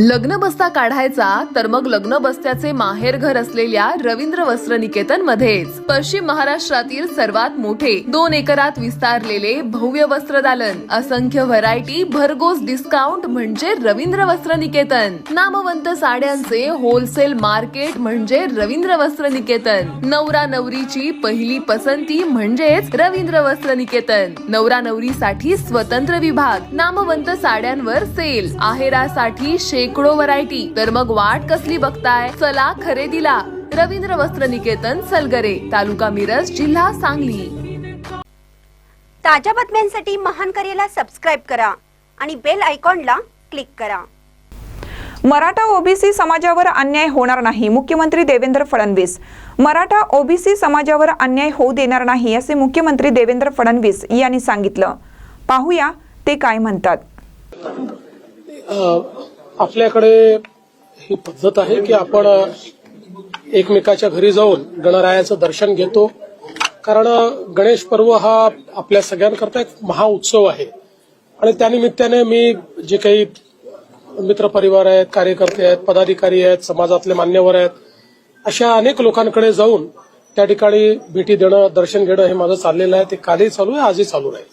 लग्न बस्ता काढायचा तर मग लग्न बस्त्याचे माहेर घर असलेल्या रवींद्र वस्त्र निकेतन मध्येच पश्चिम महाराष्ट्रातील सर्वात मोठे 2 एकरात विस्तारलेले भव्य वस्त्रदालन, असंख्य व्हरायटी, भरघोस डिस्काउंट म्हणजे रवींद्र वस्त्र निकेतन। नामवंत साड्यांचे होलसेल मार्केट म्हणजे रवींद्र वस्त्र निकेतन। नवरा नवरीची पहिली पसंती म्हणजेच रवींद्र वस्त्र निकेतन। नवरा नवरीसाठी स्वतंत्र विभाग, नामवंत साड्यांवर सेल, आहेरासाठी शेकडो व्हरायटी। तर मग वाट कसली बघताय, चला खरेदीला। रवींद्र वस्त्र निकेतन, सलगरे, तालुका मिरज, जिल्हा सांगली। ताज्या बातम्यांसाठी महान करेला सबस्क्राइब करा आणि बेल आयकॉनला क्लिक करा। मराठा ओबीसी समाजावर अन्याय होणार नाही, मुख्यमंत्री देवेंद्र फडणवीस। मराठा ओबीसी समाजावर अन्याय होऊ देणार नाही असे मुख्यमंत्री देवेंद्र फडणवीस यांनी सांगितलं। पाहूया ते काय म्हणतात। आपल्याकडे ही पद्धत आहे की आपण एकमेकाच्या घरी जाऊन गणरायाचं दर्शन घेतो, कारण गणेश पर्व हा आपल्या सगळ्यांकरता एक महाउत्सव आहे। आणि त्यानिमित्ताने मी जे काही मित्रपरिवार आहेत, कार्यकर्ते आहेत, पदाधिकारी आहेत, समाजातले मान्यवर आहेत, अशा अनेक लोकांकडे जाऊन त्या ठिकाणी भेटी देणं, दर्शन घेणं हे माझं चाललेलं आहे। ते कालही चालू आहे, आजही चालू आहे।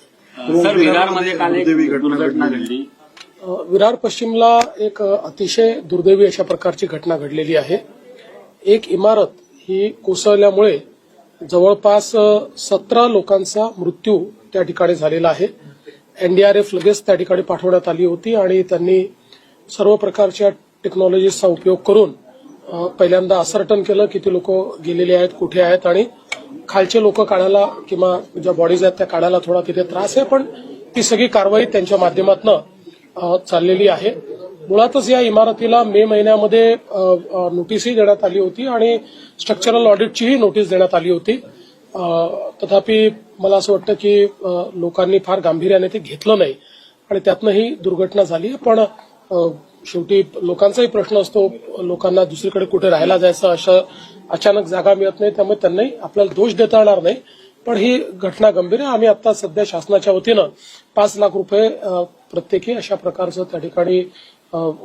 सर, विरारमध्ये काल एक दुर्घटना घडली। विरार पश्चिमला एक अतिशय दुर्दैवी अशा प्रकारची घटना घडलेली आहे। एक इमारत ही कोसळल्यामुळे जवळपास 17 लोकांचा मृत्यू त्या ठिकाणी झालेला आहे। एनडीआरएफ लगेच त्या ठिकाणी पाठवण्यात आली होती आणि त्यांनी सर्व प्रकारच्या टेक्नॉलॉजीचा उपयोग करून पहिल्यांदा असर्टन केलं किती लोक गेलेले आहेत, कुठे आहेत, आणि खालचे लोक काढायला किंवा ज्या बॉडीज आहेत त्या काढायला थोडा तिथे त्रास आहे, पण ती सगळी कारवाई त्यांच्या माध्यमातून चाललेली आहे। मुळातच या इमारतीला मे महिन्यामध्ये नोटीसही देण्यात आली होती आणि स्ट्रक्चरल ऑडिटचीही नोटीस देण्यात आली होती। तथापि मला असं वाटतं की लोकांनी फार गांभीर्याने ते घेतलं नाही आणि त्यातनं ही दुर्घटना झाली। पण शेवटी लोकांचाही प्रश्न असतो, लोकांना दुसरीकडे कुठे राहायला जायचं, अशा अचानक जागा मिळत नाही, त्यामुळे त्यांनाही आपल्याला दोष देता येणार नाही। पण ही घटना गंभीर आहे। आम्ही आता सध्या शासनाच्या वतीनं 5 लाख रुपये प्रत्येकी अशा प्रकारचं त्या ठिकाणी